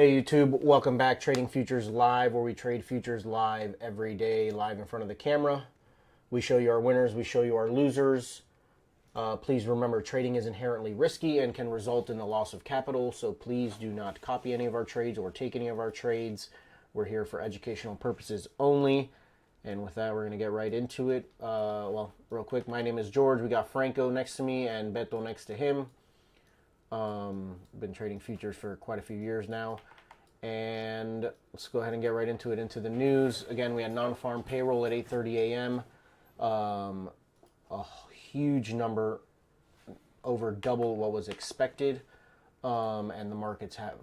Hey YouTube, welcome back. Trading Futures Live, where we trade futures live every day, live in front of the camera. We show you our winners, we show you our losers. Please remember, trading is inherently risky and can result in the loss of capital, so please do not copy any of our trades or take any of our trades. We're here for educational purposes only. And with that, we're going to get right into it. Well, real quick, my name is George. We got Franco next to me and Beto next to him. Been trading futures for quite a few years now. And let's go ahead and get right into it, into the news. Again, we had non-farm payroll at 8:30 a.m. A huge number, over double what was expected. And the markets have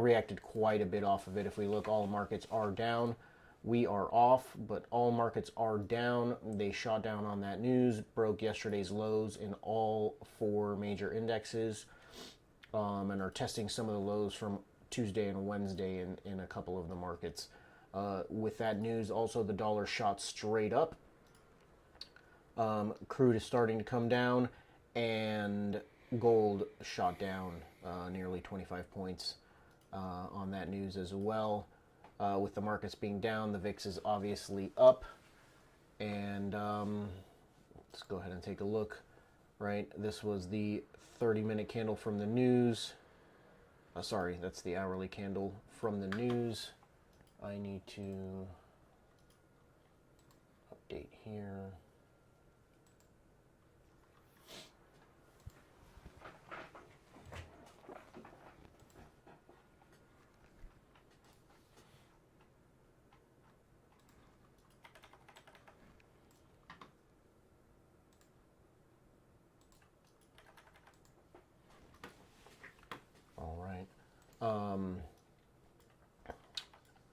reacted quite a bit off of it. If we look, all markets are down. We are off, but all markets are down. They shot down on that news, broke yesterday's lows in all four major indexes, and are testing some of the lows from Tuesday and Wednesday in a couple of the markets. With that news, also the dollar shot straight up. Crude is starting to come down, and gold shot down nearly 25 points on that news as well. With the markets being down, the VIX is obviously up. And let's go ahead and take a look. Right, this was the 30-minute candle from the news. Sorry, that's the hourly candle from the news. I need to update here.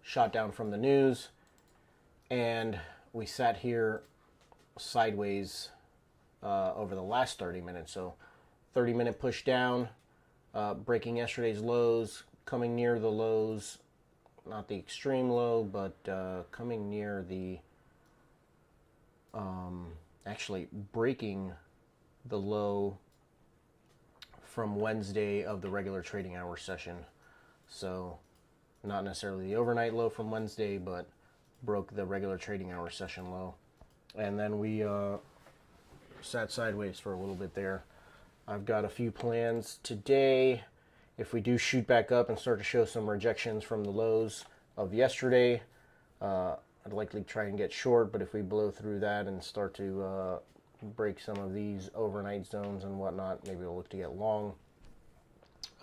Shot down from the news, and we sat here sideways over the last 30 minutes. So 30-minute push down, breaking yesterday's lows, coming near the lows, not the extreme low, but coming near the actually breaking the low from Wednesday of the regular trading hour session. So not necessarily the overnight low from Wednesday, but broke the regular trading hour session low. And then we sat sideways for a little bit there. I've got a few plans today. If we do shoot back up and start to show some rejections from the lows of yesterday, I'd likely try and get short, but if we blow through that and start to break some of these overnight zones and whatnot, maybe we'll look to get long.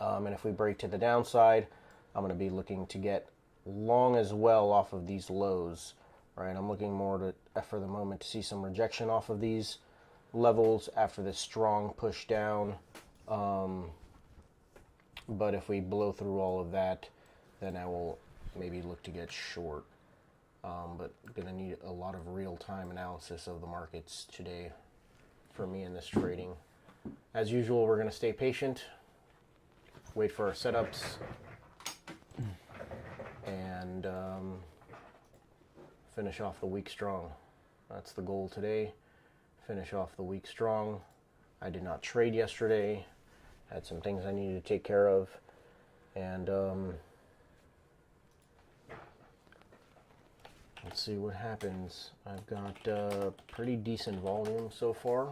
And if we break to the downside, I'm going to be looking to get long as well off of these lows. Right, I'm looking more to, for the moment, to see some rejection off of these levels after this strong push down. But if we blow through all of that, then I will maybe look to get short. But going to need a lot of real-time analysis of the markets today for me in this trading. As usual, we're going to stay patient, wait for our setups, and finish off the week strong. That's the goal today. Finish off the week strong. I did not trade yesterday. Had some things I needed to take care of. And let's see what happens. I've got pretty decent volume so far.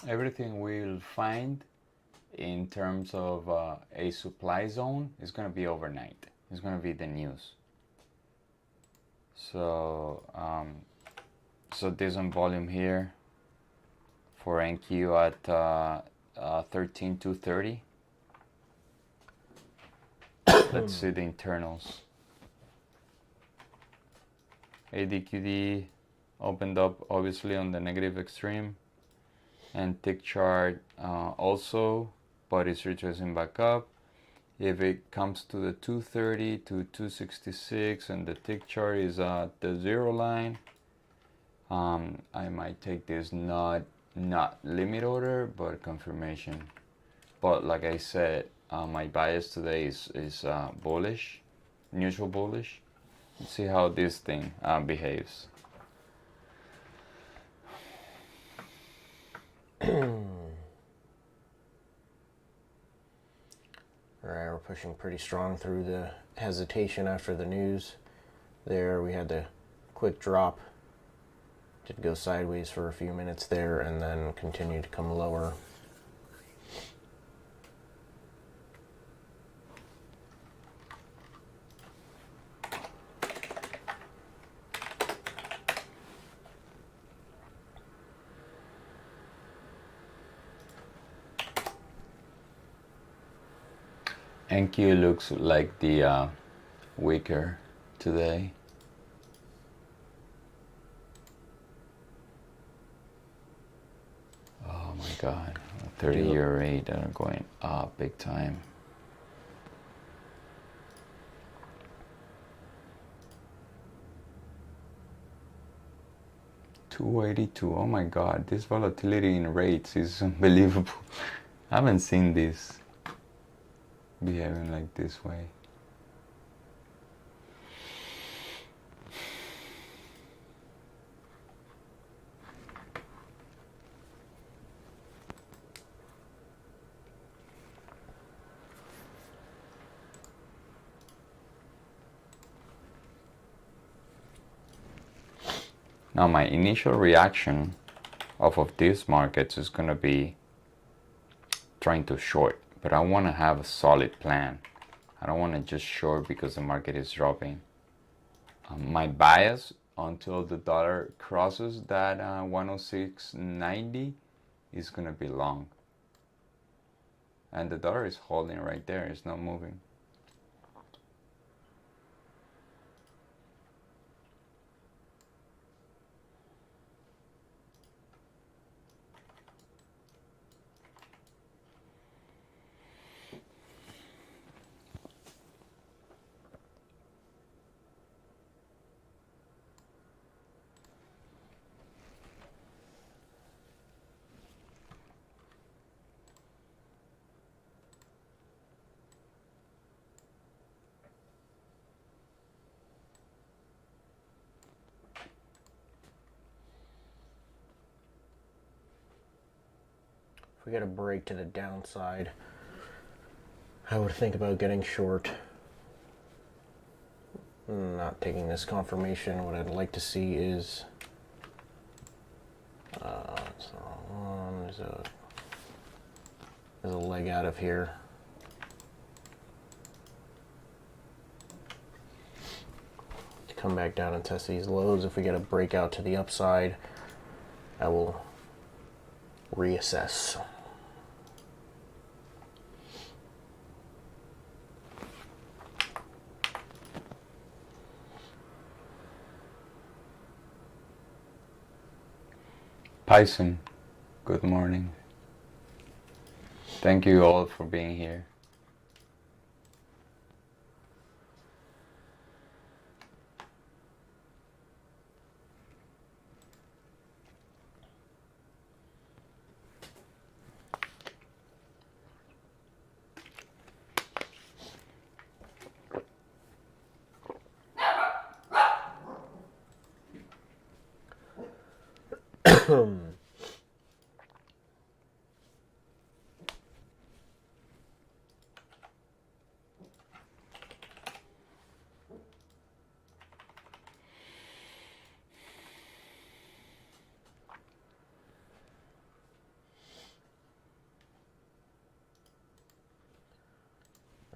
Everything we'll find in terms of a supply zone is going to be overnight. It's going to be the news. So, so decent volume here for NQ at 13,230. Let's see the internals. ADQD opened up obviously on the negative extreme. and tick chart also, but it's retracing back up. If it comes to the 230 to 266 and the tick chart is at the 0 line, I might take this not limit order but confirmation. But like I said, my bias today is bullish, neutral bullish. Let's see how this thing behaves. Alright, we're pushing pretty strong through the hesitation after the news. There, we had the quick drop. Did go sideways for a few minutes there and then continued to come lower. NQ looks like the weaker today. Oh my God, 30-year rate are going up big time. $282. Oh my God, this volatility in rates is unbelievable. I haven't seen this behaving like this way. Now my initial reaction off of these markets is going to be trying to short, but I want to have a solid plan. I don't want to just short because the market is dropping. My bias until the dollar crosses that 106.90 is going to be long. And the dollar is holding right there, it's not moving. If we get a break to the downside, I would think about getting short. Not taking this confirmation. What I'd like to see is there's a leg out of here. To come back down and test these lows. If we get a breakout to the upside, I will reassess. Python, good morning. Thank you all for being here.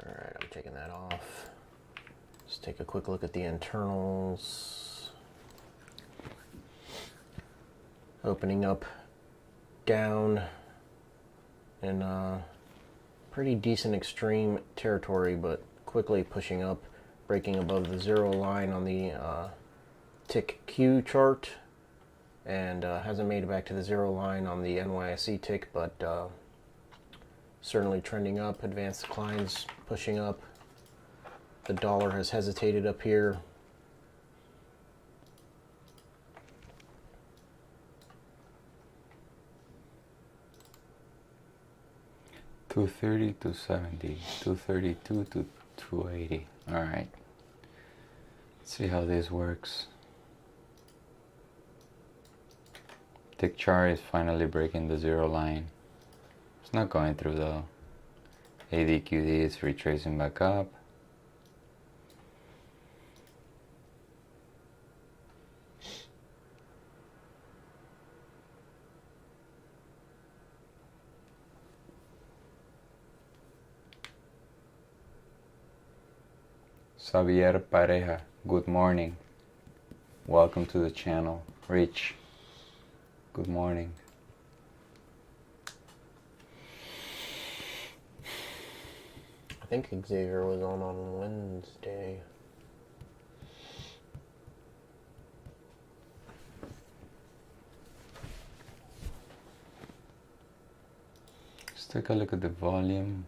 Alright, I'm taking that off. Let's take a quick look at the internals. Opening up down in pretty decent extreme territory, but quickly pushing up, breaking above the 0 line on the tick Q chart. and hasn't made it back to the zero line on the NYSE tick, but certainly trending up. Advanced declines pushing up. The dollar has hesitated up here. $230 to 70, $232 to 280. All right. Let's see how this works. Tick chart is finally breaking the zero line. It's not going through though. ADQD is retracing back up. Xavier Pareja, good morning. Welcome to the channel. Rich, good morning. I think Xavier was on Wednesday. Let's take a look at the volume.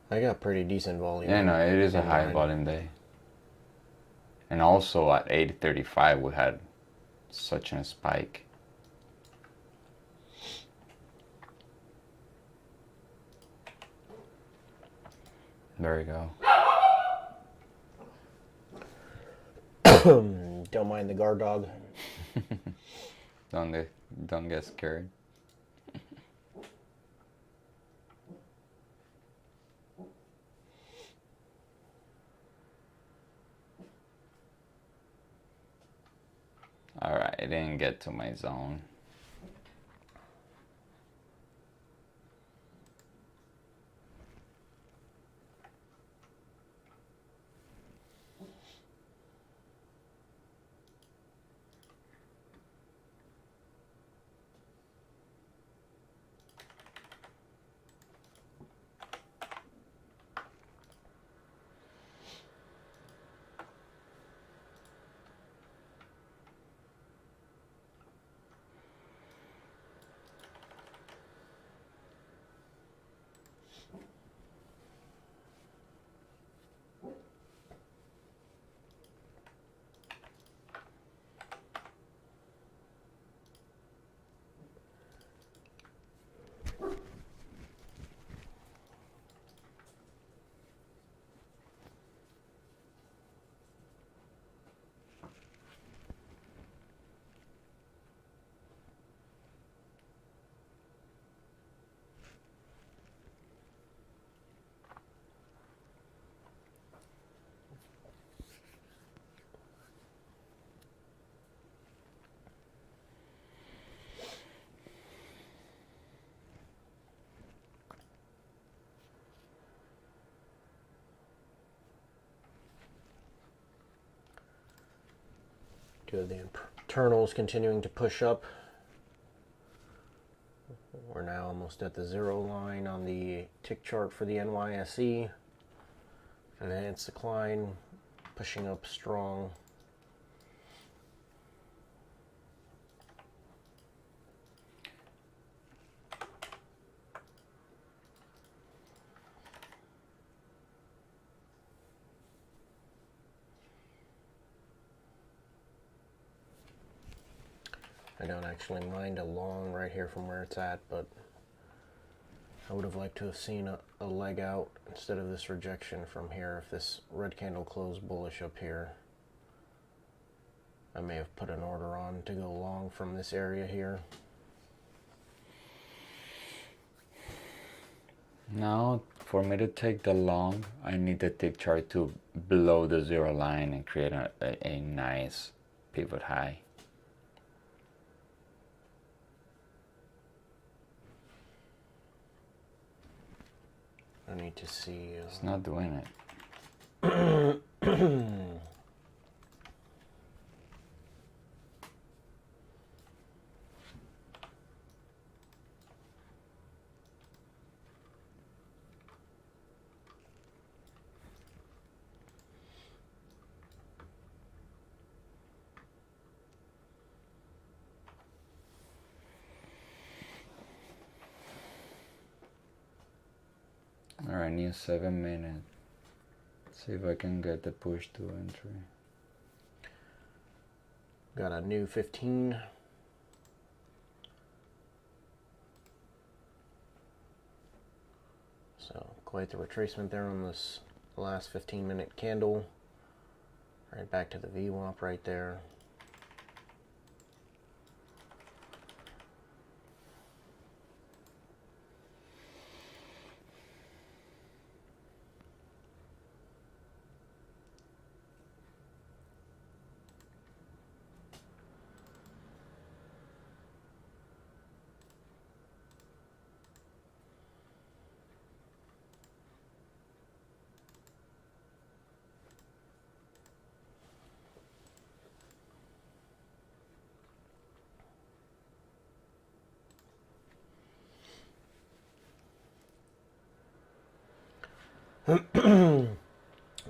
I got pretty decent volume. Yeah, no, it is a high volume day. And also at 8:35 we had such a spike. There we go. Don't mind the guard dog. Don't get scared. Alright, I didn't get to my zone. Do the internals continuing to push up. We're now almost at the zero line on the tick chart for the NYSE. Advanced decline pushing up strong. I don't actually mind a long right here from where it's at, but I would have liked to have seen a leg out instead of this rejection from here. If this red candle closed bullish up here, I may have put an order on to go long from this area here. Now, for me to take the long, I need the tick chart to blow the zero line and create a nice pivot high. I need to see. It's not doing it. All right, need 7 minutes. See if I can get the push to entry. Got a new 15. So quite the retracement there on this last 15-minute candle. Right back to the VWAP right there.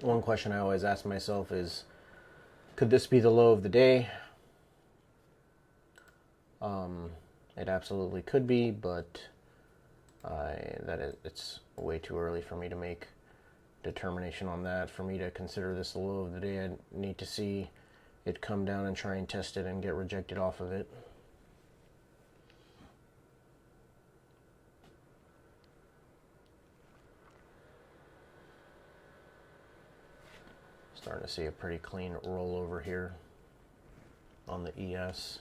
One question I always ask myself is, could this be the low of the day? It absolutely could be, but it's way too early for me to make determination on that. For me to consider this the low of the day, I need to see it come down and try and test it and get rejected off of it. Starting to see a pretty clean rollover here on the ES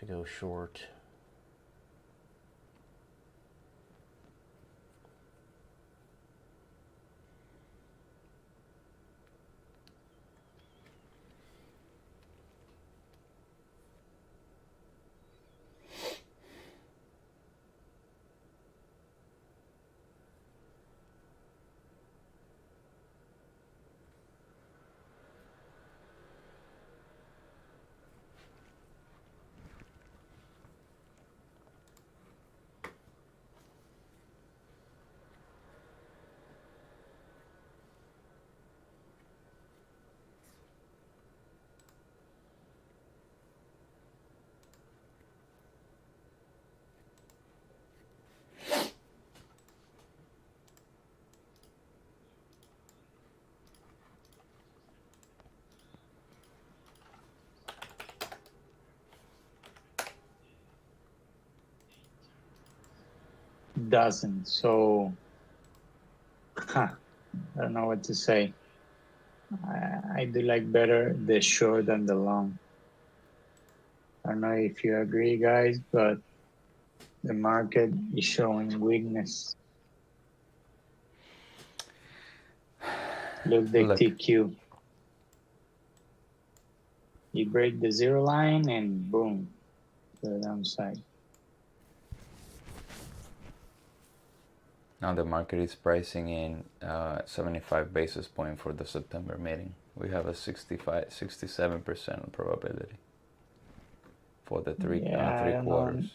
to go short. Doesn't. So, I don't know what to say. I do like better the short than the long. I don't know if you agree, guys, but the market is showing weakness. Look the TQ. You break the zero line and boom, the downside. Now the market is pricing in 75 basis point for the September meeting. We have a 67% probability for the three quarters.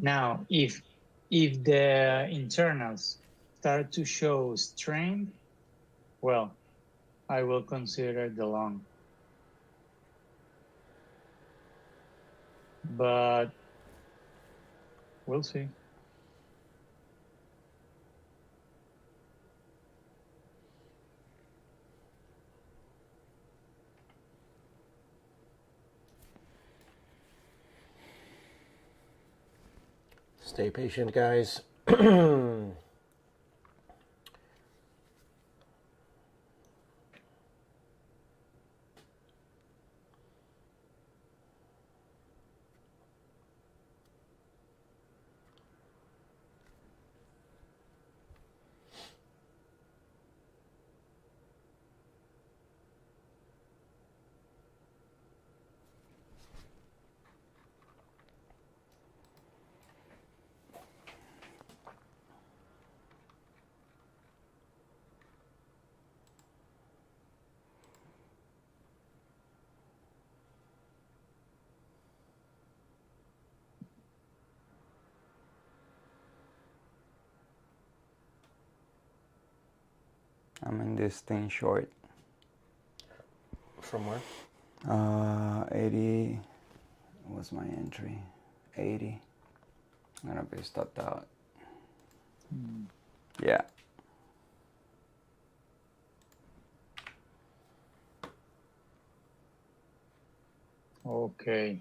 Now, if the internals start to show strength, well, I will consider the long. But we'll see. Stay patient, guys. I'm in this thing short. From where? 80 was my entry. 80. I'm gonna be stopped out. Yeah. Okay.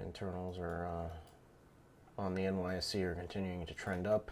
Internals are on the NYSE are continuing to trend up.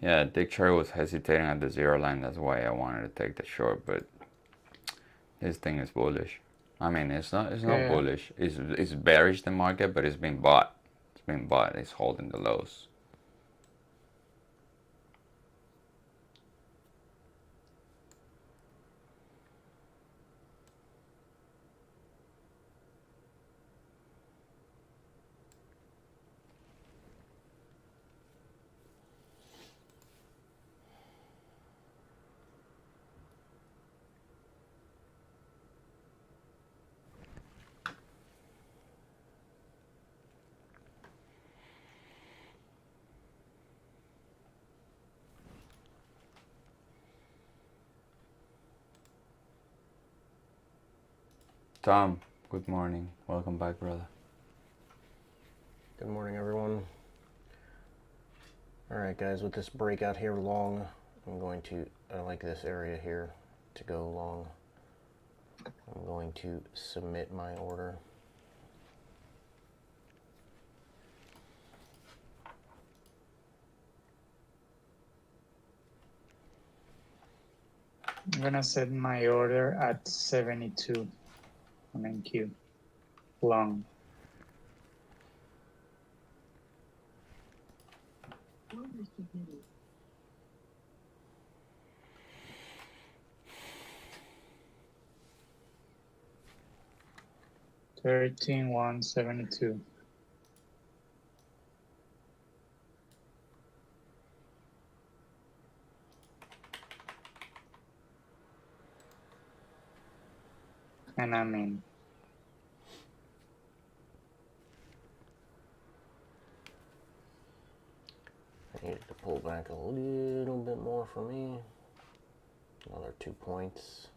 Yeah, Dick Cherry was hesitating at the zero line. That's why I wanted to take the short, but this thing is bullish. I mean, it's not bullish. It's bearish the market, but it's been bought. It's been bought. It's holding the lows. Tom, good morning. Welcome back, brother. Good morning, everyone. All right, guys, with this breakout here long, I'm going to, I like this area here to go long. I'm going to submit my order. I'm gonna set my order at 72 on NQ long. $13,172. And I'm in. I needed to pull back a little bit more for me. Another 2 points.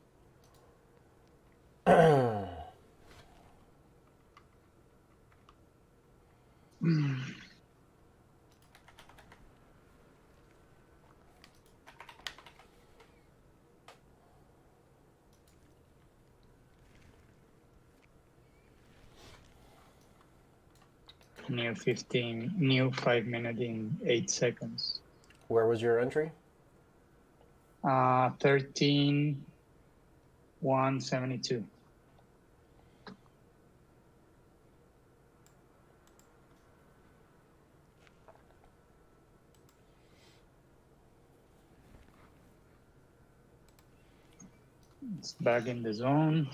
New 5 minute in 8 seconds. Where was your entry? 13,172. It's back in the zone.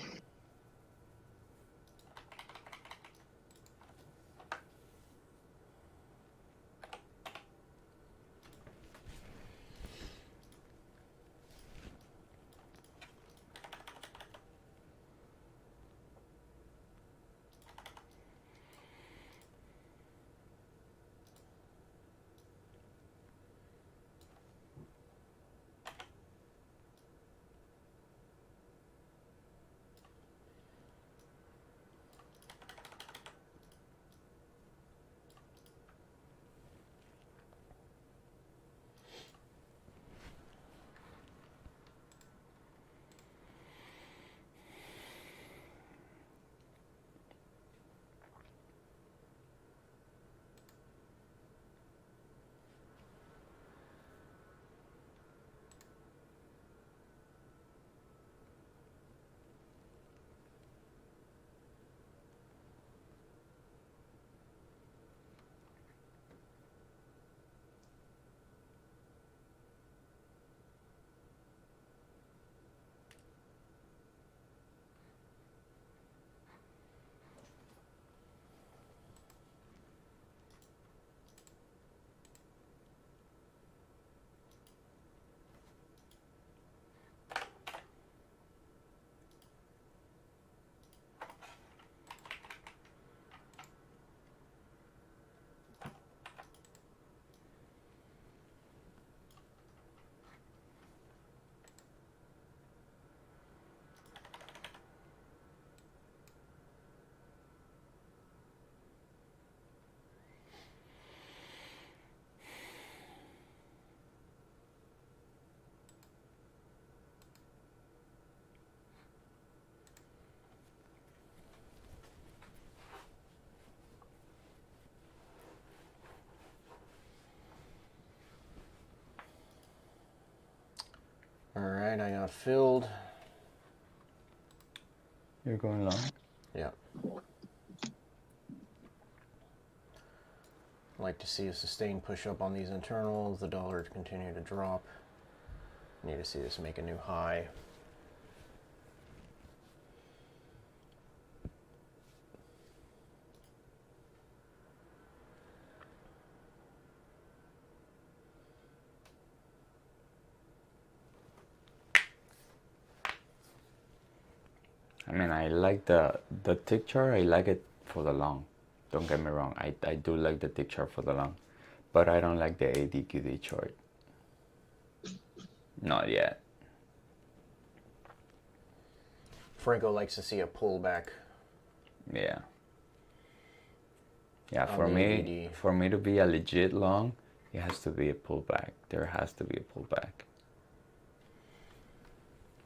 All right, I got filled. You're going long? Yeah. I'd like to see a sustained push up on these internals, the dollar to continue to drop. Need to see this make a new high. I mean, I like the tick chart. I like it for the long. Don't get me wrong. I do like the tick chart for the long, but I don't like the ADQD chart. Not yet. Franco likes to see a pullback. Yeah. Yeah, On for the me, ADD. for me to be a legit long, it has to be a pullback. There has to be a pullback.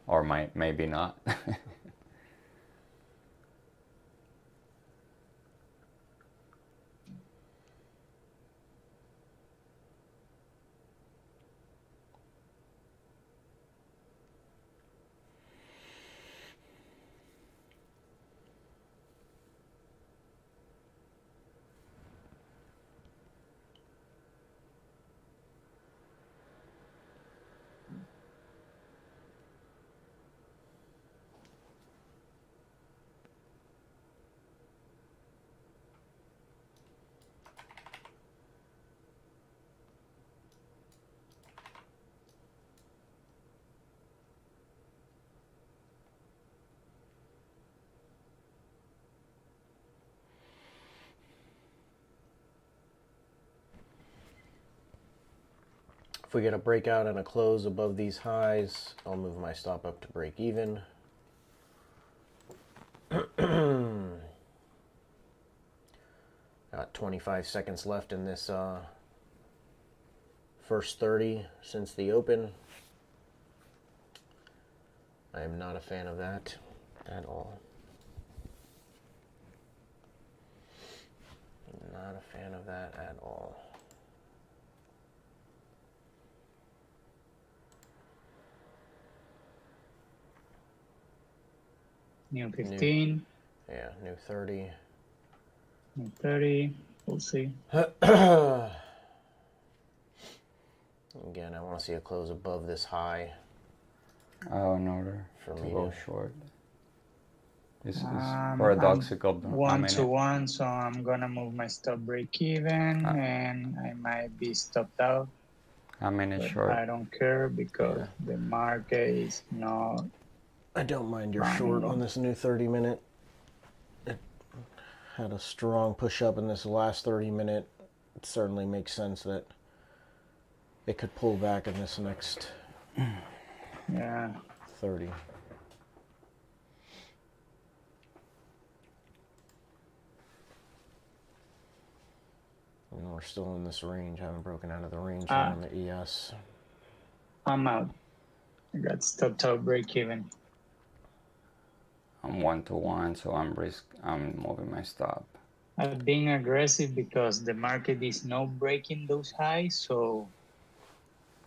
Or maybe not. If we get a breakout and a close above these highs, I'll move my stop up to break even. Got 25 seconds left in this first 30 since the open. I am not a fan of that at all. Not a fan of that at all. New 15. Yeah, new 30. New 30. We'll see. Again, I want to see a close above this high. In order For to me go to- short. It's I'm paradoxical. one to one, so I'm gonna move my stop break even, and I might be stopped out, I'm in a but short. I don't care because Yeah. the market is not I don't mind your short running. on this new 30-minute. It had a strong push up in this last 30-minute. It certainly makes sense that it could pull back in this next Yeah. 30. And we're still in this range. Haven't broken out of the range here on the ES. I'm out. I got stopped out break even. I'm 1 to 1, so I'm moving my stop. I'm being aggressive because the market is not breaking those highs, so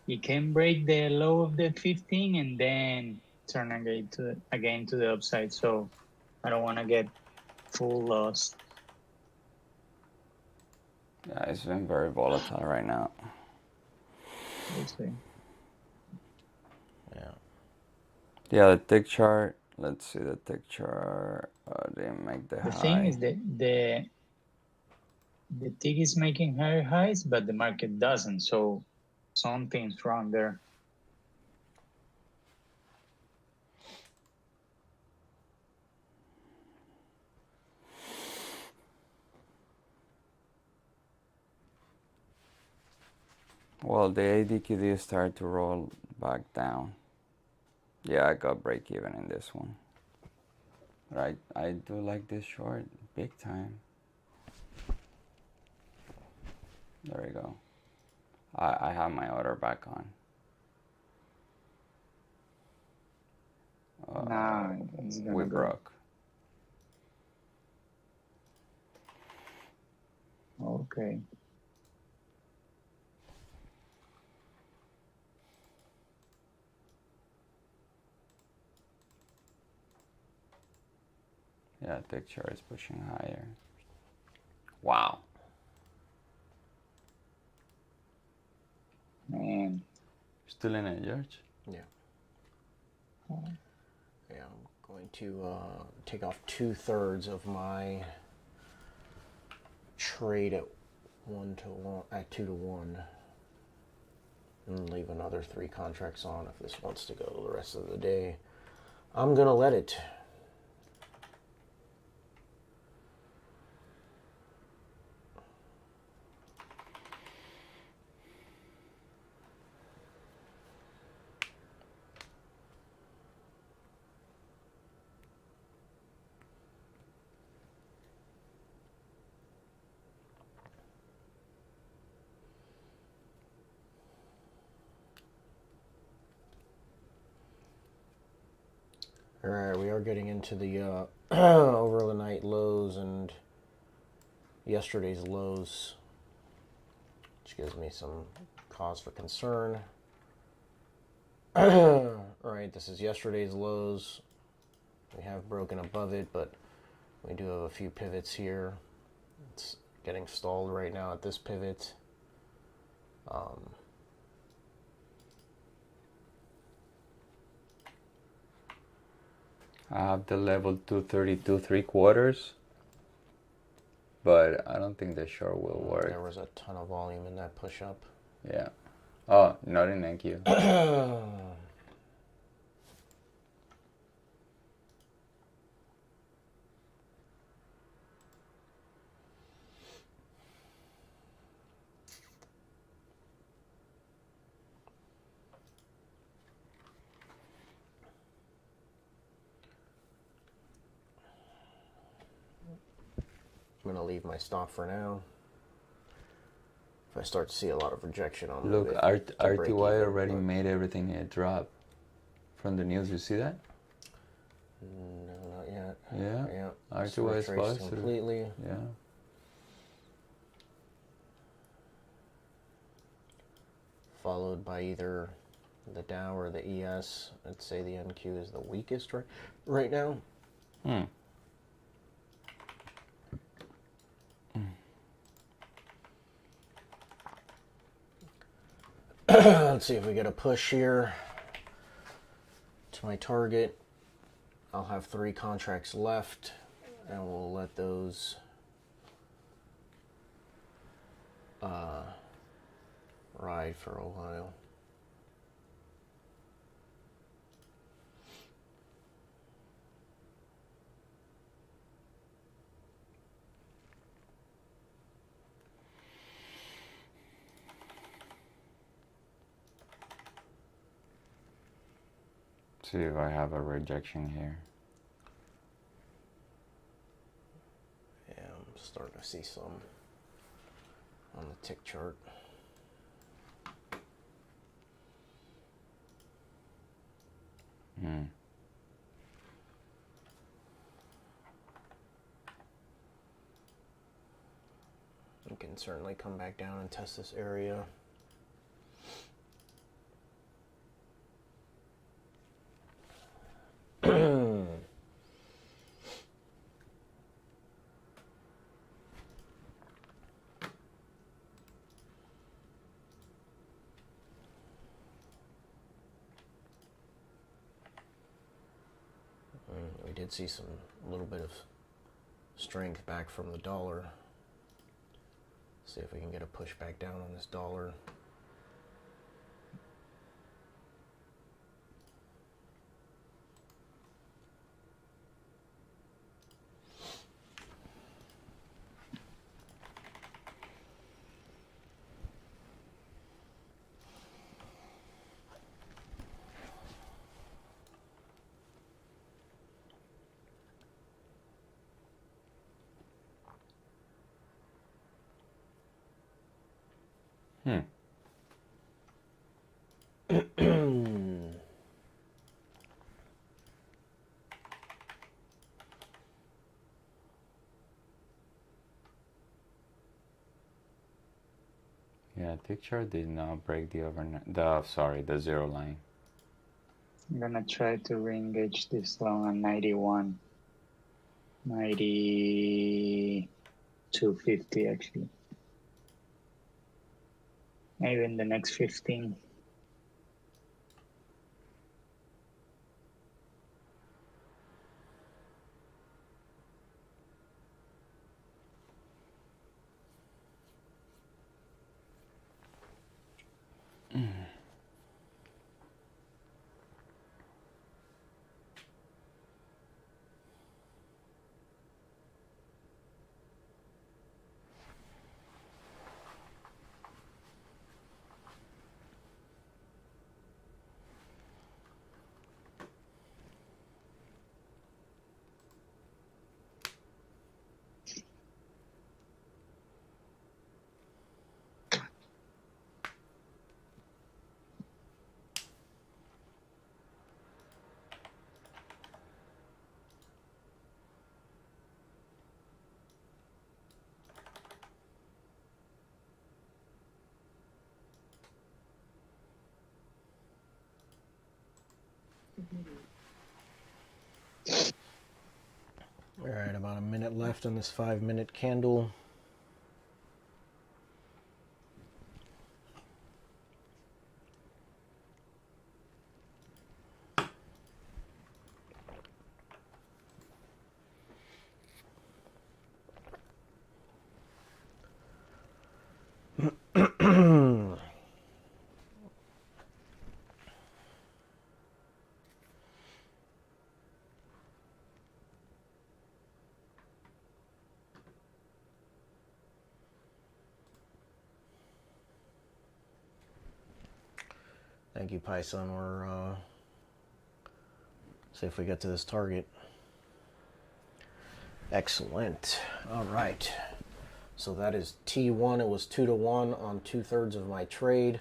it can break the low of the 15 and then turn again to the upside. So I don't want to get full loss. Yeah, it's been very volatile right now. We'll see. Yeah. Yeah, the tick chart. Let's see the tick chart. Didn't make the high. The thing is that the tick is making higher highs, but the market doesn't. So something's wrong there. Well, the ADQD started to roll back down. Yeah, I got break even in this one. But I do like this short big time. There we go. I have my order back on. Nah, it's gonna We go. broke. Okay. Yeah, tick chart is pushing higher. Wow. Man. Still in it, George? Yeah. Yeah, I'm going to take off 2/3 of my trade at 2 to 1, and leave another 3 contracts on if this wants to go the rest of the day. I'm gonna let it. All right, we are getting into the over the night lows and yesterday's lows, which gives me some cause for concern. All right, this is yesterday's lows. We have broken above it, but we do have a few pivots here. It's getting stalled right now at this pivot. I have the level 232 3/4, but I don't think the short will work. There was a ton of volume in that push up. Yeah. Oh, not in NQ. I'm gonna leave my stop for now. If I start to see a lot of rejection, I'll Look, move it to break RTY even, already but made everything a drop from the news. You see that? no, not yet. Yeah. Yeah. RTY is Retraced positive. completely. Yeah. Followed by either the Dow or the ES. I'd say the NQ is the weakest right now. Let's see if we get a push here. That's my target. I'll have 3 contracts left, and we'll let those ride for a while. See if I have a rejection here. Yeah, I'm starting to see some on the tick chart. You can certainly come back down and test this area. We did see a little bit of strength back from the dollar. See if we can get a push back down on this dollar. Yeah, tick chart did not break the overnight. The zero line. I'm gonna try to re-engage this long on 91, 92.50 actually. Maybe in the next 15. All right, about a minute left on this 5-minute candle. Thank you, Python. We're see if we get to this target. Excellent. All right. So that is T1. It was 2-to-1 on 2/3 of my trade.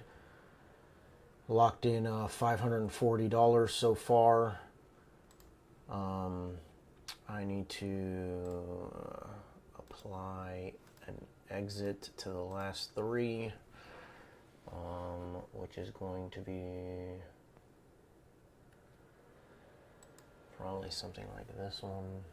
Locked in $540 so far. I need to apply an exit to the last 3, which is going to be probably something like this one.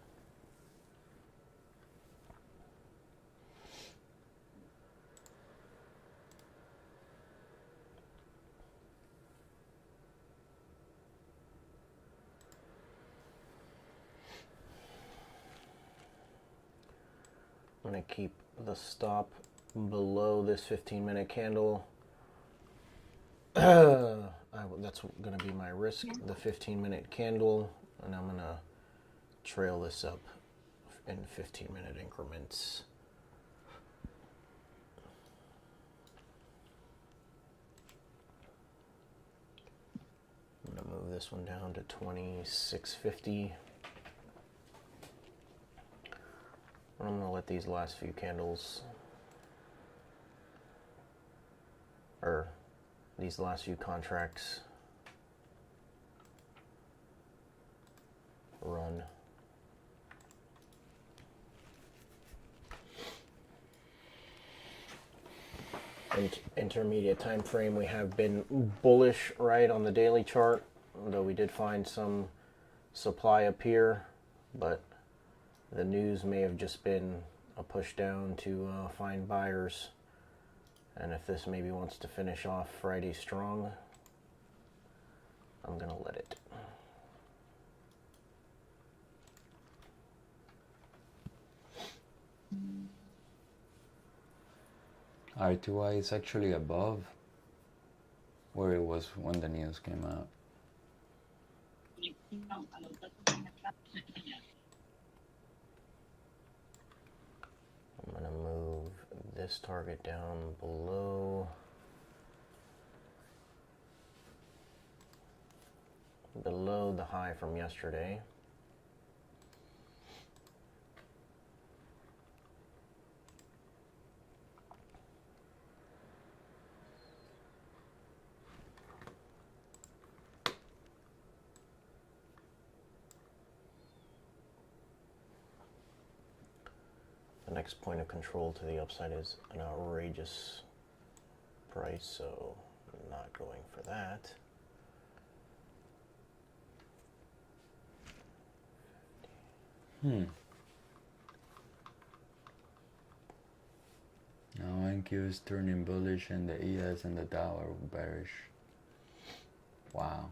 I'm going to keep the stop below this 15-minute candle. That's going to be my risk, the 15-minute candle, and I'm going to trail this up in 15-minute increments. I'm going to move this one down to 2650. I'm going to let these last few candles, or these last few contracts, run. Intermediate time frame, we have been bullish right on the daily chart, although we did find some supply up here, but the news may have just been a push down to find buyers. And if this maybe wants to finish off Friday strong, I'm gonna let it. R2I is actually above where it was when the news came out. I'm gonna move this target down below the high from yesterday. The next point of control to the upside is an outrageous price, so I'm not going for that. Now NQ is turning bullish and the ES and the Dow are bearish. Wow.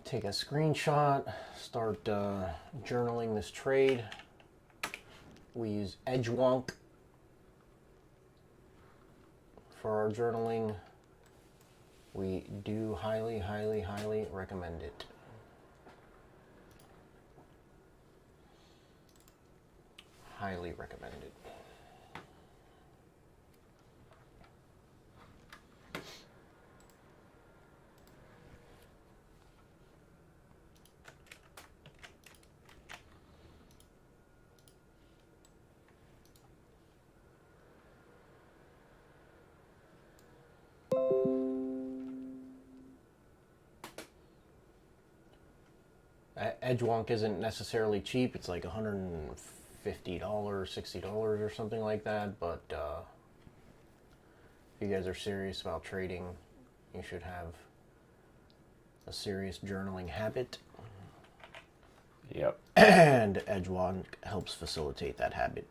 Take a screenshot, start journaling this trade. We use Edgewonk for our journaling. We do highly, highly, highly recommend it. Highly recommend it. Edgewonk isn't necessarily cheap. It's like $150, $60 or something like that. But if you guys are serious about trading, you should have a serious journaling habit. Yep. And Edgewonk helps facilitate that habit.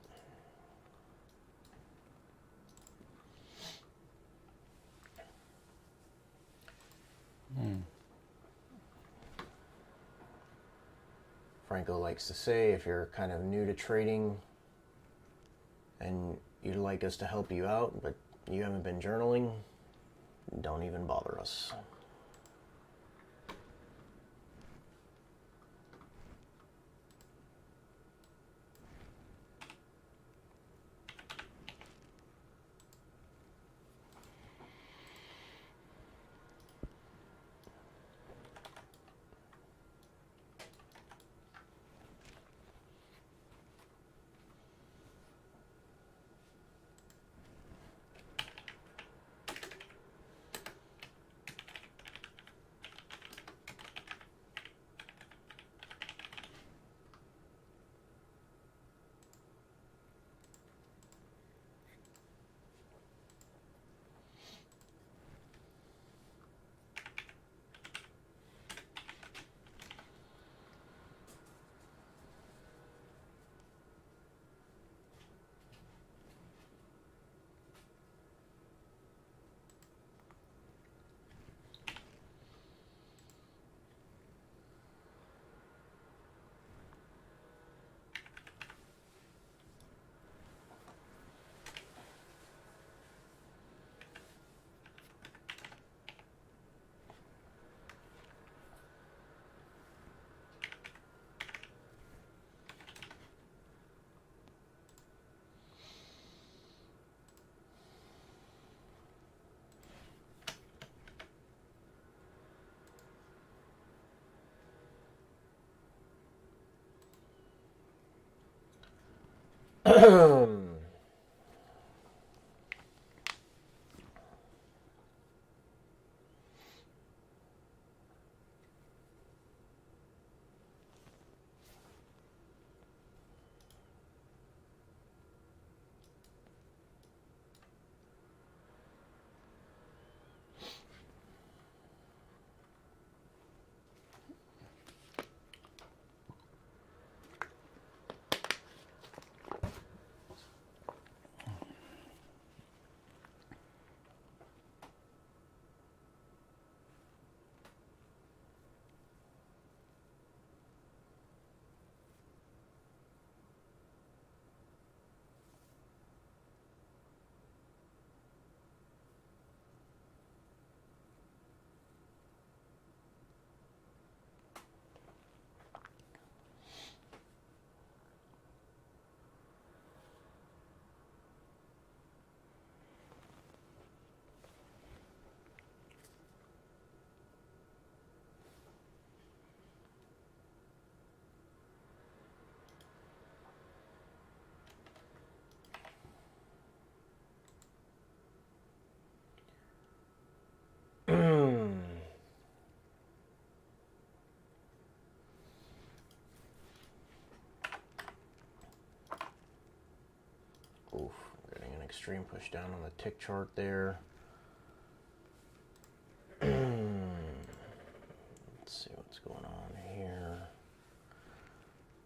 Franco likes to say, if you're kind of new to trading and you'd like us to help you out, but you haven't been journaling, don't even bother us. extreme push down on the tick chart there. Let's see what's going on here.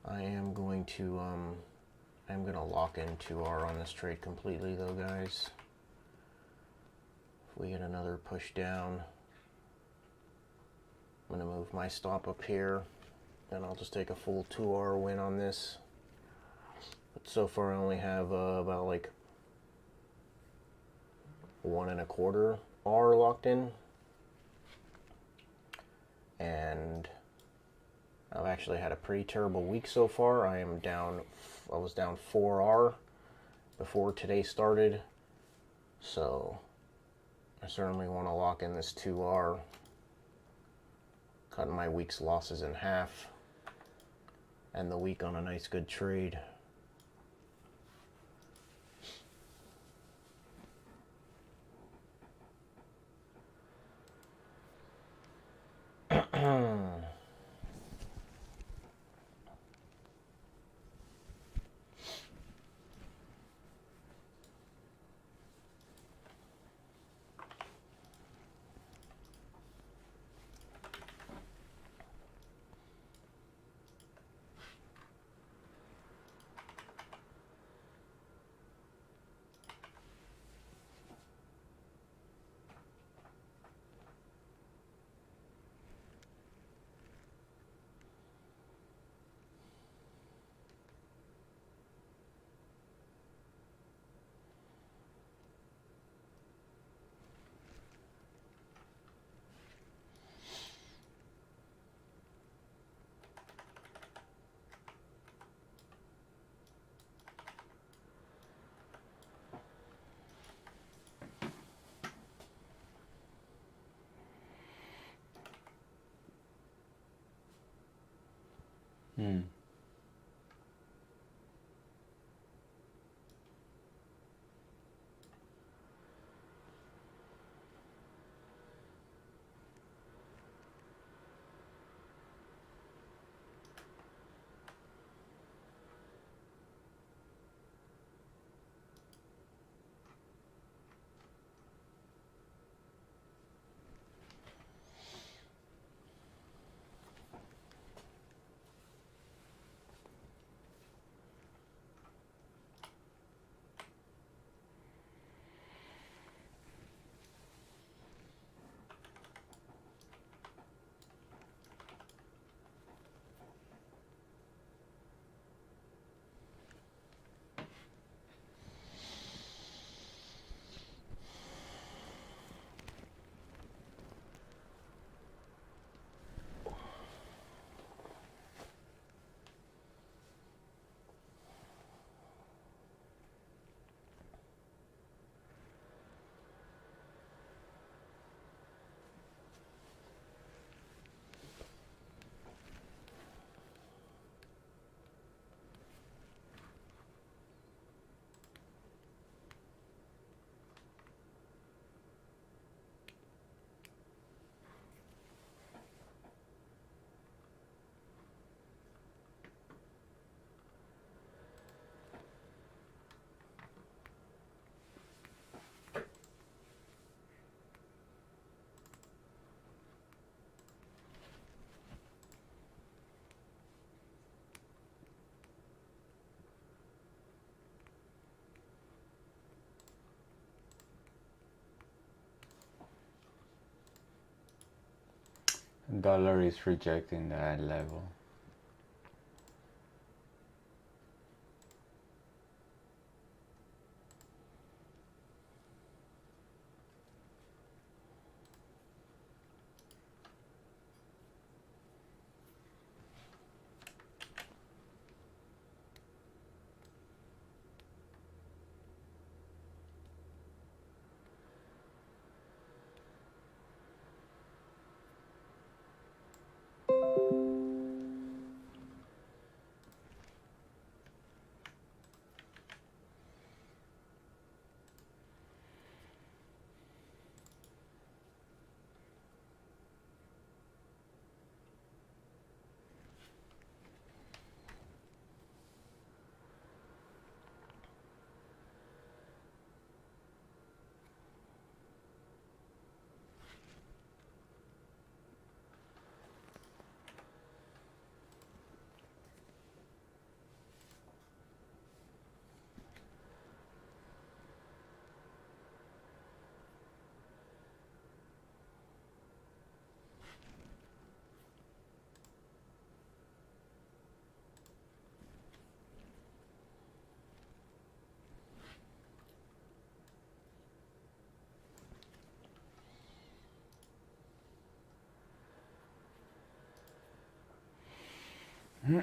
I'm going to lock in 2R on this trade completely though, guys. If we get another push down, I'm going to move my stop up here. Then I'll just take a full 2R win on this. But so far I only have about like 1 1/4 R locked in. And I've actually had a pretty terrible week so far. I was down 4R before today started. So I certainly want to lock in this 2R. Cutting my week's losses in half. End the week on a nice good trade. Dollar is rejecting that level. You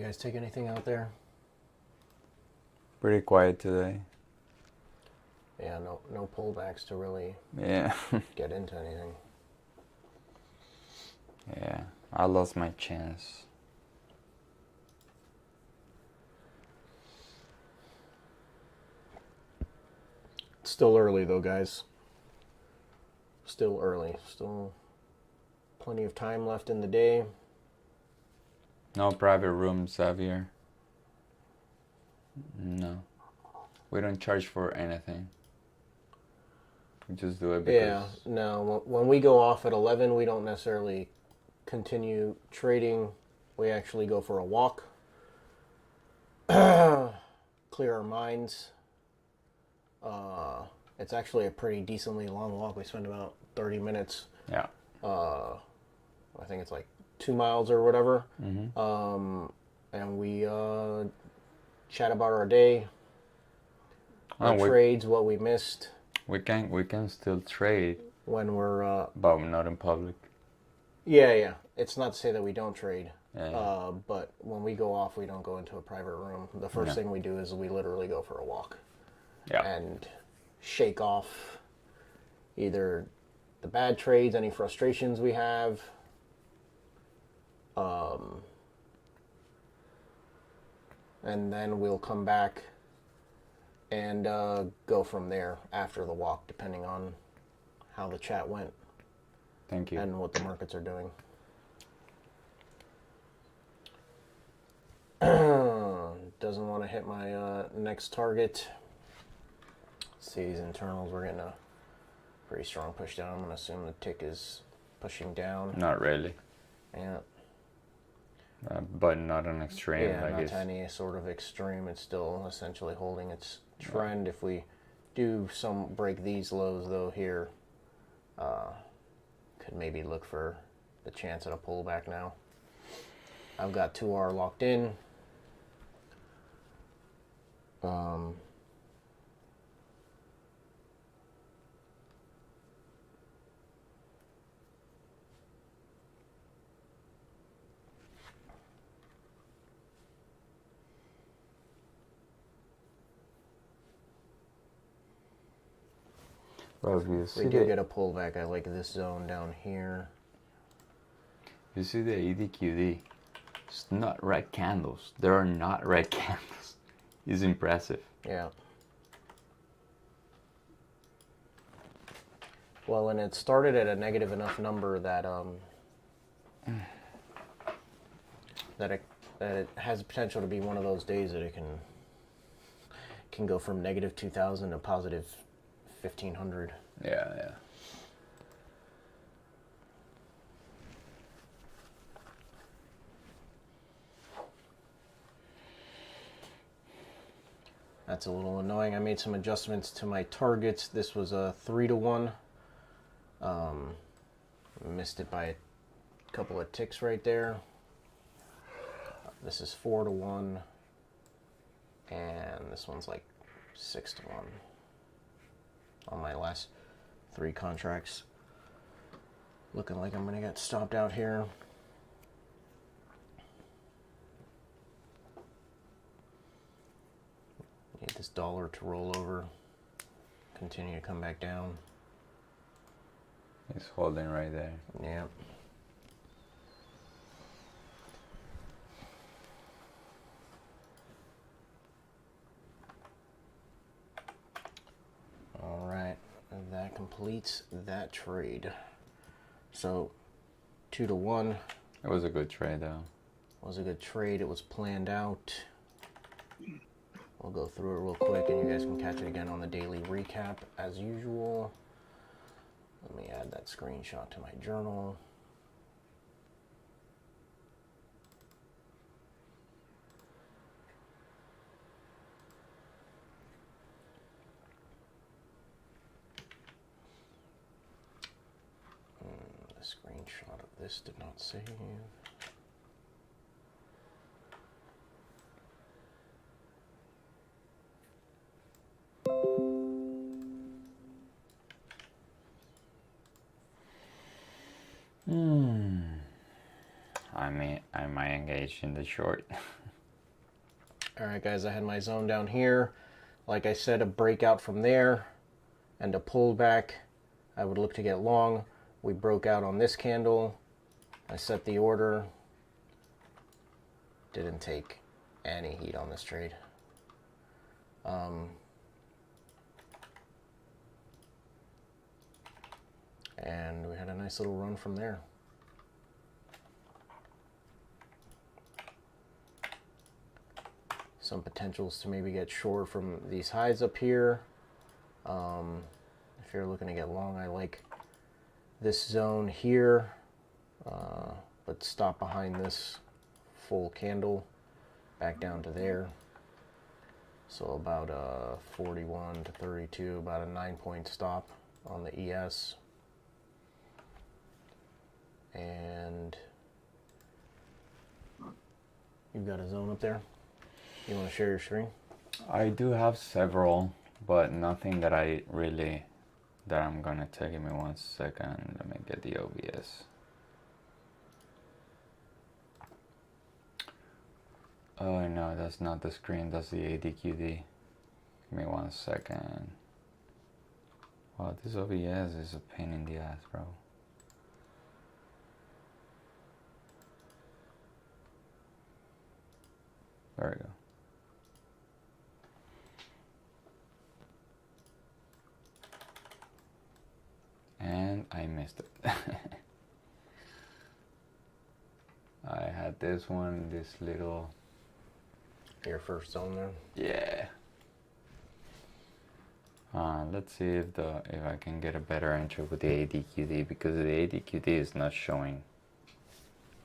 guys take anything out there? Pretty quiet today. Yeah, no pullbacks to really Yeah. get into anything. Yeah, I lost my chance. It's still early though, guys. Still early. Still plenty of time left in the day. No private rooms, Xavier. No. We don't charge for anything. We just do it because... Yeah, no. When we go off at 11, we don't necessarily continue trading. We actually go for a walk. Clear our minds. It's actually a pretty decently long walk. We spend about 30 minutes. Yeah. I think it's like 2 miles or whatever. Mm-hmm. And we chat about our day, our trades, what we missed. We can still trade when we're but not in public. Yeah. It's not to say that we don't trade. Yeah. But when we go off, we don't go into a private room. The first thing we do is we literally go for a walk. Yeah. And shake off either the bad trades, any frustrations we have. And then we'll come back and go from there after the walk, depending on how the chat went. Thank you. And what the markets are doing. Doesn't want to hit my next target. See these internals, we're getting a pretty strong push down. I'm going to assume the tick is pushing down. Not really. Yeah. But not an extreme. Yeah, not to any sort of extreme. It's still essentially holding its trend. If we do break these lows though here, could maybe look for the chance at a pullback now. I've got 2R locked in. Well, if we do get a pullback, I like this zone down here. You see the EDQD? It's not red candles. There are not red candles. It's impressive. Yeah. Well, and it started at a negative enough number that that it has potential to be one of those days that it can go from negative 2,000 to positive 1,500. Yeah. That's a little annoying. I made some adjustments to my targets. This was a 3-to-1. Missed it by a couple of ticks right there. This is 4-to-1. And this one's like 6-to-1 on my last 3 contracts. Looking like I'm gonna get stopped out here. Need this dollar to roll over, continue to come back down. It's holding right there. Yeah. All right, that completes that trade. So 2-to-1. It was a good trade though. Was a good trade. It was planned out. We'll go through it real quick and you guys can catch it again on the daily recap as usual. Let me add that screenshot to my journal. screenshot of this did not save. I might engage in the short. All right, guys, I had my zone down here. Like I said, a breakout from there and a pullback. I would look to get long. We broke out on this candle. I set the order. Didn't take any heat on this trade. And we had a nice little run from there. Some potentials to maybe get short from these highs up here. If you're looking to get long, I like this zone here, but stop behind this full candle back down to there. So about 41 to 32, about a 9-point stop on the ES. And you've got a zone up there. You want to share your screen? I do have several, but nothing that I'm gonna take. Give me 1 second. Let me get the OBS. Oh no, that's not the screen, that's the ADQD. Give me 1 second. Wow, this OBS is a pain in the ass, bro. There we go. And I missed it. I had this one, this little... Your first zone there? Yeah. Let's see if I can get a better entry with the ADQD, because the ADQD is not showing.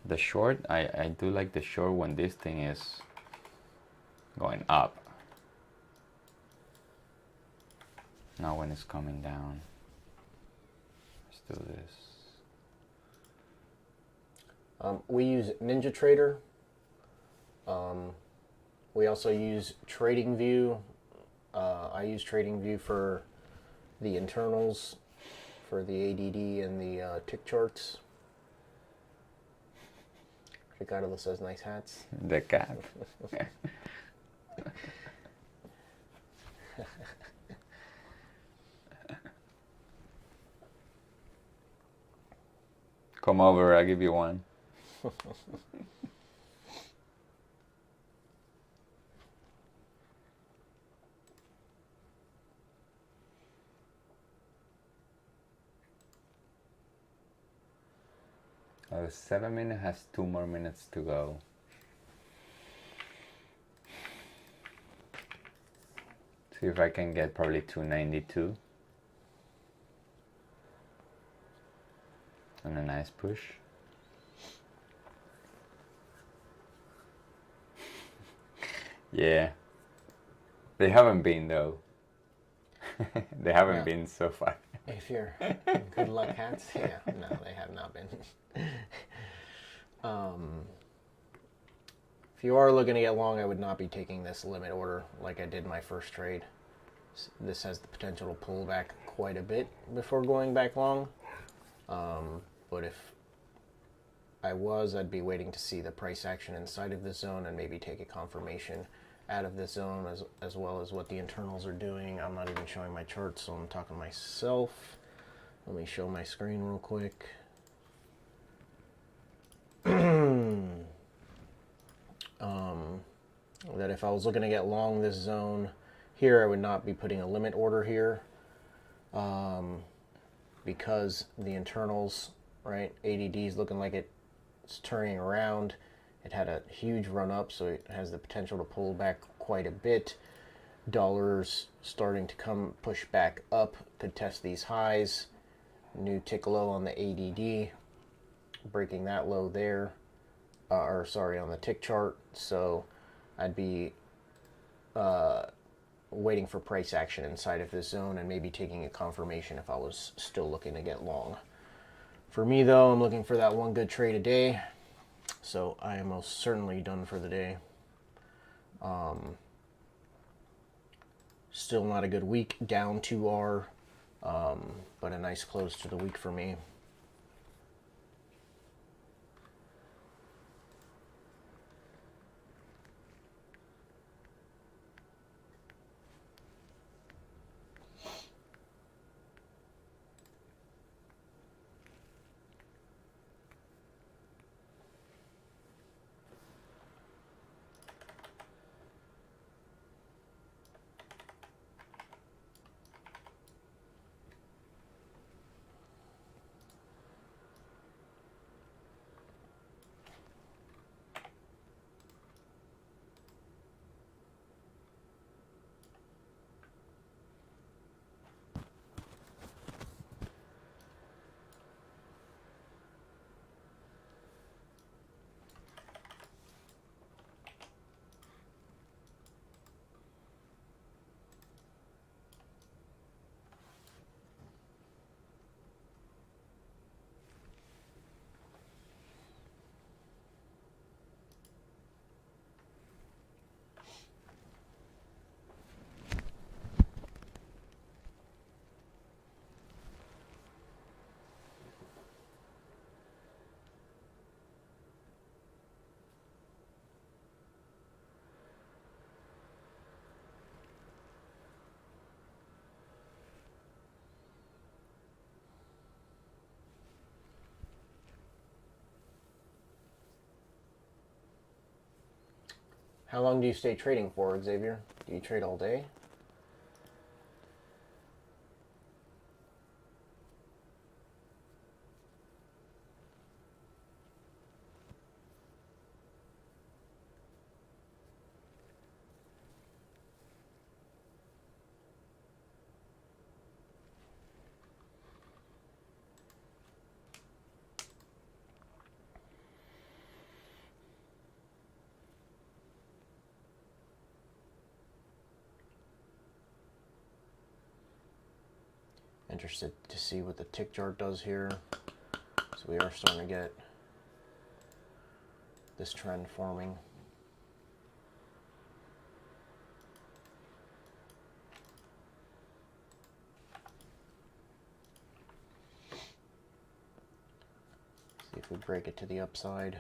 The short, I do like the short when this thing is going up. Not when it's coming down. Let's do this. We use NinjaTrader. We also use TradingView. I use TradingView for the internals, for the ADD and the tick charts. Ricardo says nice hats. The cat. Come over, I'll give you one. Oh, 7 minutes has 2 more minutes to go. See if I can get probably 292. And a nice push. Yeah. They haven't been though. They haven't been so far. If you're good luck hats, yeah, no, they have not been. If you are looking to get long, I would not be taking this limit order like I did my first trade. This has the potential to pull back quite a bit before going back long. But if I was, I'd be waiting to see the price action inside of this zone and maybe take a confirmation out of this zone, as well as what the internals are doing. I'm not even showing my charts, so I'm talking to myself. Let me show my screen real quick. That if I was looking to get long this zone here, I would not be putting a limit order here, because the internals, right, ADD is looking like it's turning around. It had a huge run up, so it has the potential to pull back quite a bit. Dollars starting to push back up, could test these highs. New tick low on the ADD, breaking that low there, or sorry, on the tick chart. So I'd be waiting for price action inside of this zone and maybe taking a confirmation if I was still looking to get long. For me though, I'm looking for that one good trade a day. So I am most certainly done for the day. Still not a good week, down 2R, but a nice close to the week for me. How long do you stay trading for, Xavier? Do you trade all day? Interested to see what the tick chart does here. So we are starting to get this trend forming. See if we break it to the upside.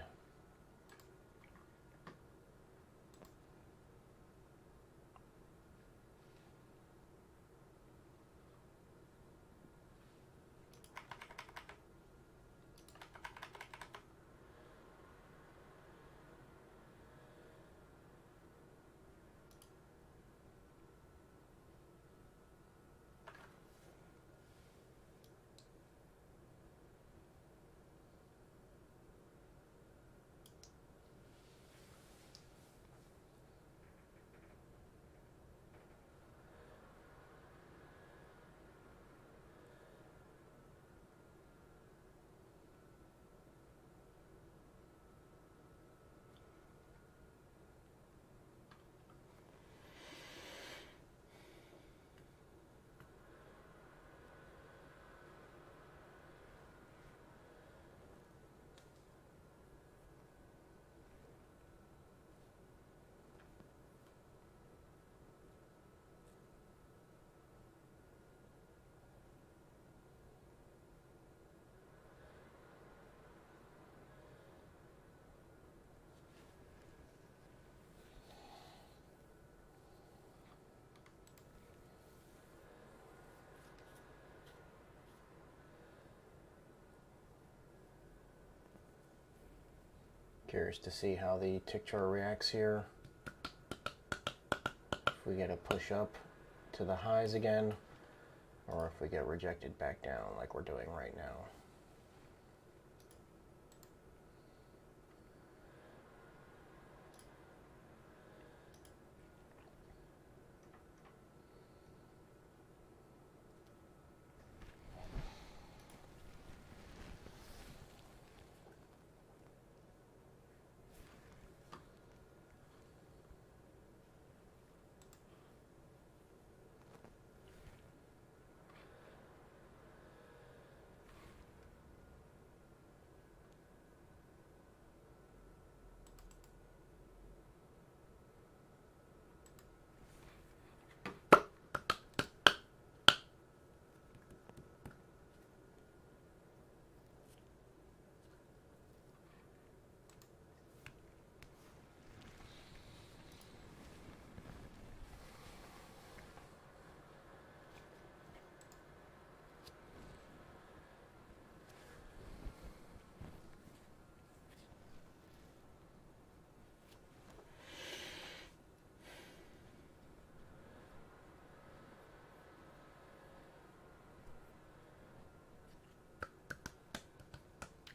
Curious to see how the tick chart reacts here. If we get a push up to the highs again, or if we get rejected back down like we're doing right now.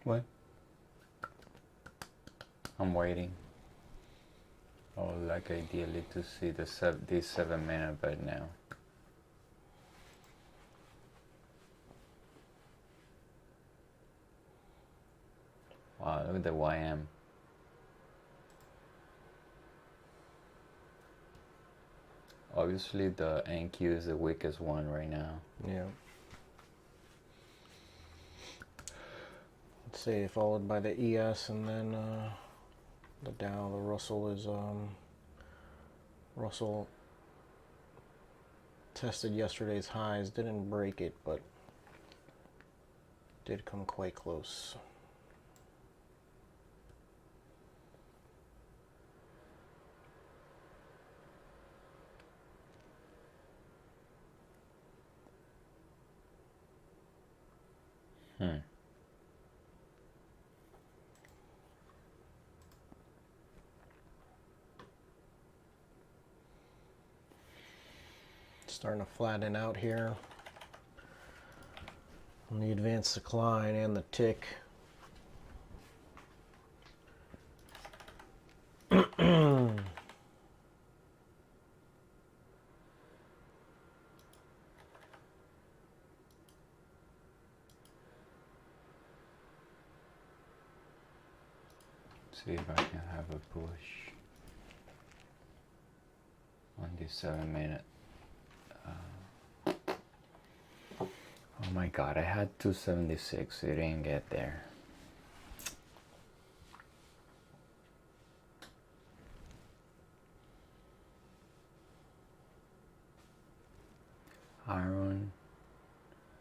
What? I'm waiting. I would like ideally to see this 7 minute right now. Wow, look at the YM. Obviously the NQ is the weakest one right now. Yeah. Let's see, followed by the ES and then the Dow. The Russell is Russell tested yesterday's highs, didn't break it, but did come quite close. Starting to flatten out here on the advanced decline and the tick. See if I can have a push on this 7 minute. Oh my god, I had 276, it didn't get there. Iron,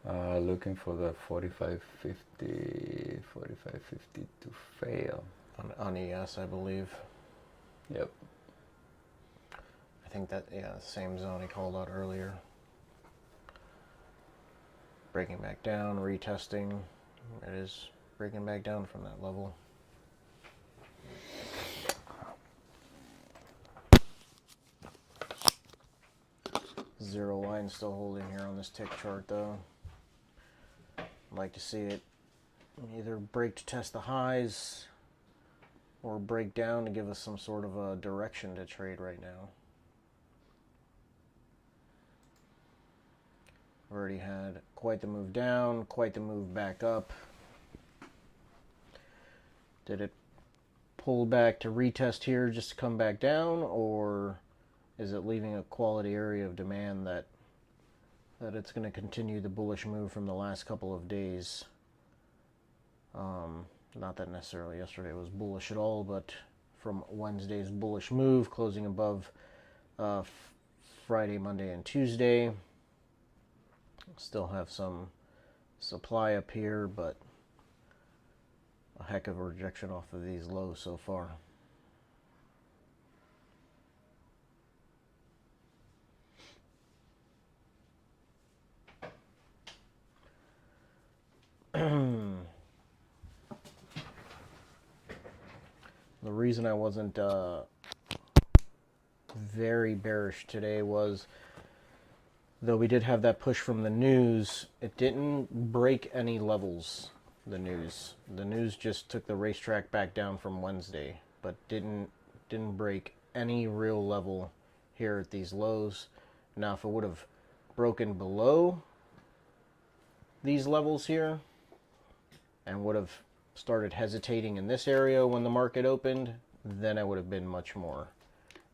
looking for the 45.50 to fail. On ES, I believe. Yep. I think that, yeah, the same zone he called out earlier. Breaking back down, retesting. It is breaking back down from that level. Zero line still holding here on this tick chart though. I'd like to see it either break to test the highs or break down to give us some sort of a direction to trade right now. Already had quite the move down, quite the move back up. Did it pull back to retest here just to come back down, or is it leaving a quality area of demand that it's going to continue the bullish move from the last couple of days? Not that necessarily yesterday was bullish at all, but from Wednesday's bullish move, closing above Friday, Monday, and Tuesday. Still have some supply up here, but a heck of a rejection off of these lows so far. The reason I wasn't very bearish today was, though we did have that push from the news, it didn't break any levels. The news just took the racetrack back down from Wednesday, but didn't break any real level here at these lows. Now if it would have broken below these levels here and would have started hesitating in this area when the market opened, then I would have been much more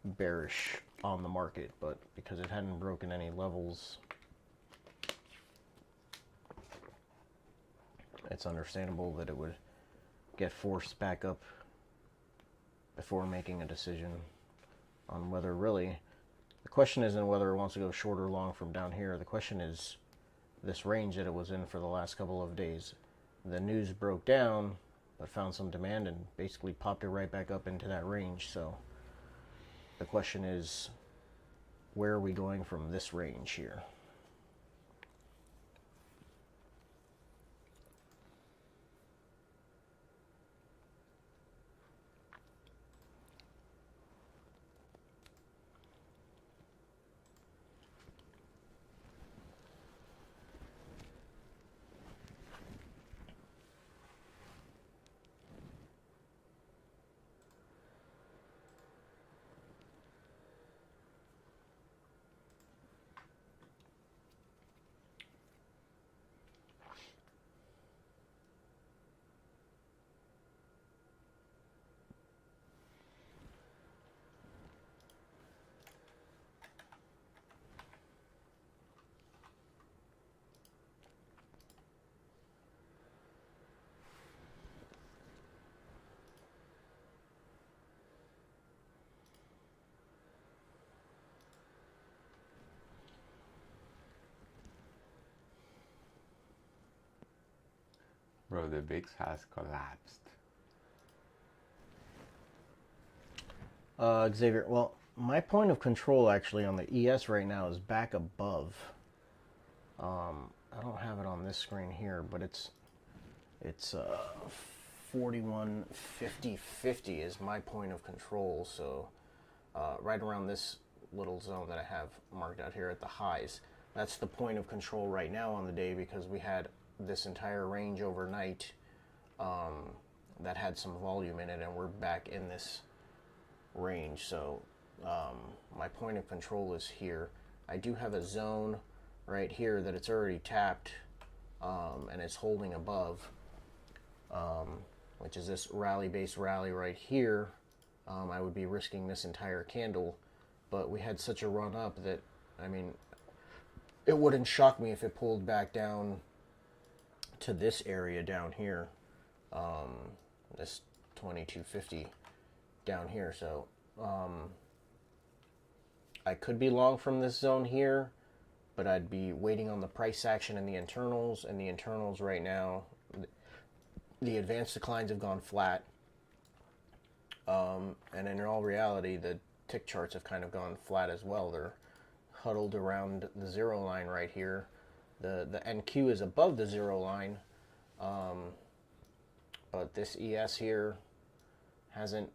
bearish on the market. But because it hadn't broken any levels, it's understandable that it would get forced back up before making a decision on whether really, the question isn't whether it wants to go short or long from down here. The question is this range that it was in for the last couple of days. The news broke down but found some demand and basically popped it right back up into that range. So the question is, where are we going from this range here? Bro, the VIX has collapsed. Xavier, well, my point of control actually on the ES right now is back above. I don't have it on this screen here, but it's 41.50.50 is my point of control. So right around this little zone that I have marked out here at the highs, that's the point of control right now on the day, because we had this entire range overnight that had some volume in it, and we're back in this range. So my point of control is here. I do have a zone right here that it's already tapped and it's holding above, which is this rally-based rally right here. I would be risking this entire candle, but we had such a run up that, I mean, it wouldn't shock me if it pulled back down to this area down here, this 2250 down here. So I could be long from this zone here, but I'd be waiting on the price action and the internals. And the internals right now, the advanced declines have gone flat, and in all reality, the tick charts have kind of gone flat as well. They're huddled around the zero line right here. The NQ is above the zero line, but this ES here hasn't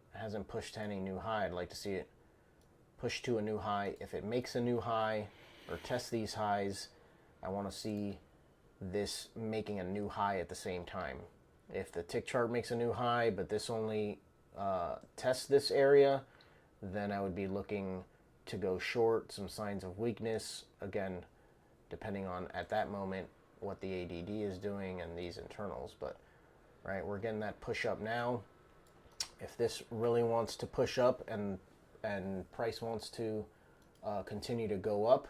pushed to any new high. I'd like to see it push to a new high. If it makes a new high or tests these highs, I want to see this making a new high at the same time. If the tick chart makes a new high, but this only tests this area, then I would be looking to go short. Some signs of weakness, again, depending on at that moment what the ADD is doing and these internals. But right, we're getting that push up now. If this really wants to push up and price wants to continue to go up,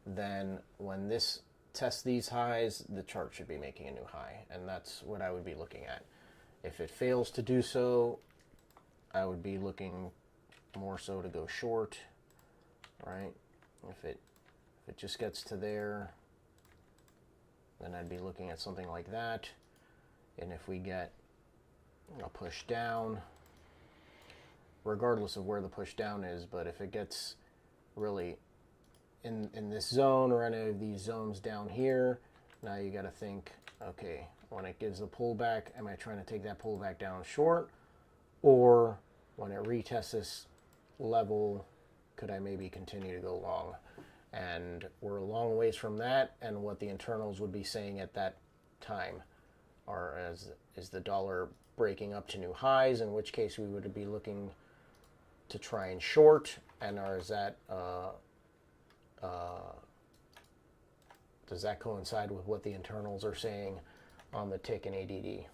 then when this tests these highs, the chart should be making a new high, and that's what I would be looking at. If it fails to do so, I would be looking more so to go short, right? If it just gets to there, then I'd be looking at something like that. And if we get a push down, regardless of where the push down is, but if it gets really in this zone or any of these zones down here, now you got to think, okay, when it gives the pullback, am I trying to take that pullback down short, or when it retests this level, could I maybe continue to go long? And we're a long ways from that, and what the internals would be saying at that time are, is the dollar breaking up to new highs, in which case we would be looking to try and short, and or is that does that coincide with what the internals are saying on the tick and ADD?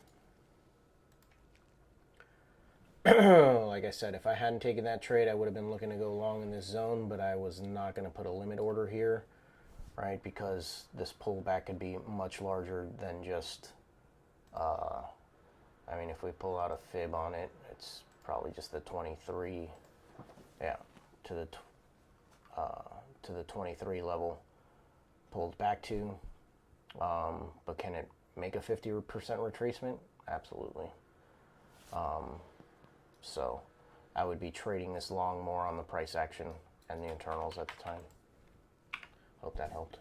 Like I said, if I hadn't taken that trade, I would have been looking to go long in this zone, but I was not going to put a limit order here, right? Because this pullback could be much larger than just, I mean, if we pull out a fib on it, it's probably just the 23, yeah, to the 23 level pulled back to. But can it make a 50% retracement? Absolutely. So I would be trading this long more on the price action and the internals at the time. Hope that helped.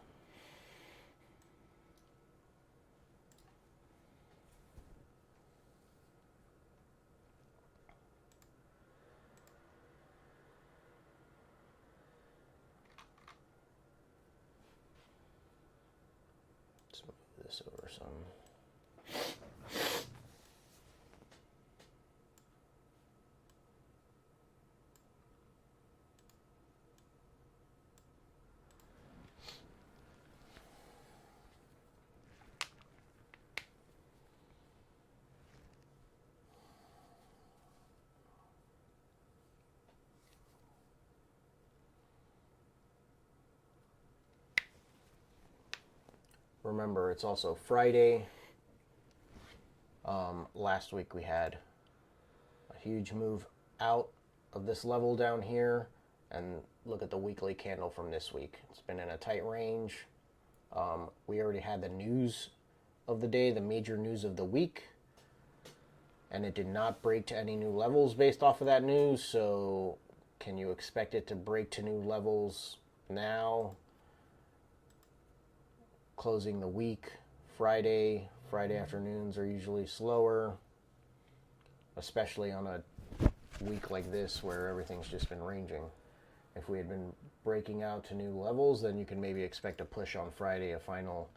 Let's move this over some. Remember, it's also Friday. Last week we had a huge move out of this level down here, and look at the weekly candle from this week. It's been in a tight range. We already had the news of the day, the major news of the week. And it did not break to any new levels based off of that news. So can you expect it to break to new levels now? Closing the week, Friday afternoons are usually slower, especially on a week like this where everything's just been ranging. If we had been breaking out to new levels, then you can maybe expect a push on Friday, a final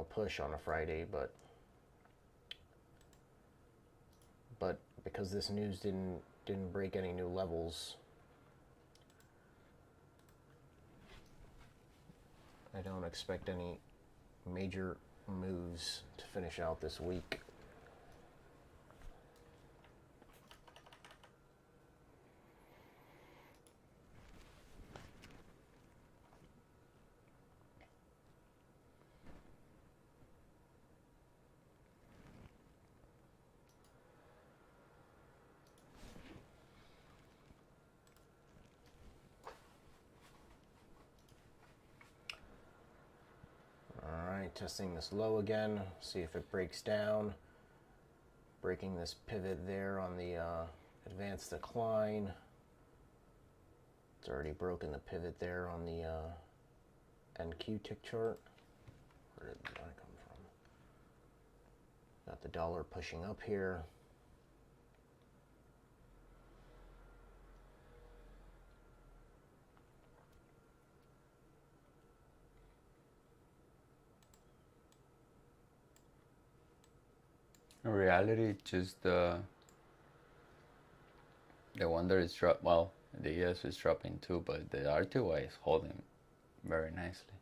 push on a Friday, but because this news didn't break any new levels, I don't expect any major moves to finish out this week. Testing this low again, see if it breaks down. Breaking this pivot there on the advanced decline. It's already broken the pivot there on the NQ tick chart. Where did that come from? Got the dollar pushing up here. In reality, just the one that is drop. Well, the ES is dropping too, but the RTY is holding very nicely.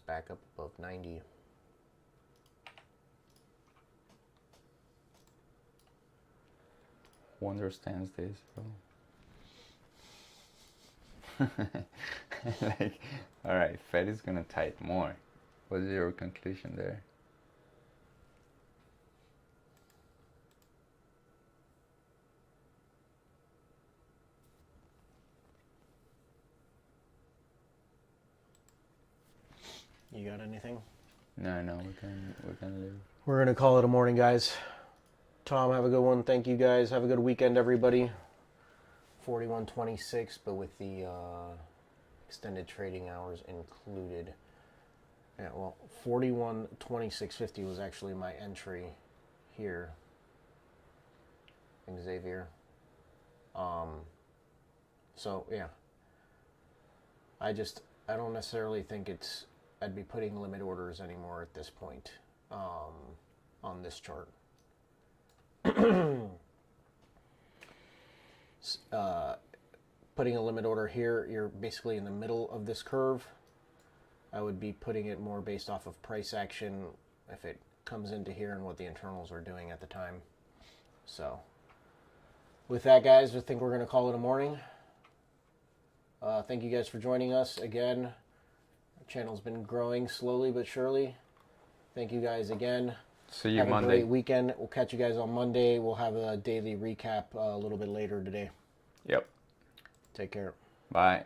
Back up above 90. Who understands this, bro? Like, all right, Fed is gonna tighten more. What's your conclusion there? You got anything? No, we can leave. We're gonna call it a morning, guys. Tom, have a good one. Thank you, guys. Have a good weekend, everybody. 41.26, but with the extended trading hours included. Yeah, well, 41.26.50 was actually my entry here. Xavier. So yeah, I don't necessarily think I'd be putting limit orders anymore at this point on this chart. Putting a limit order here, you're basically in the middle of this curve. I would be putting it more based off of price action if it comes into here and what the internals are doing at the time. So with that, guys, I think we're going to call it a morning. Thank you guys for joining us again. Our channel's been growing slowly but surely. Thank you guys again. See you Have Monday. a great weekend. We'll catch you guys on Monday. We'll have a daily recap a little bit later today. Yep. Take care. Bye.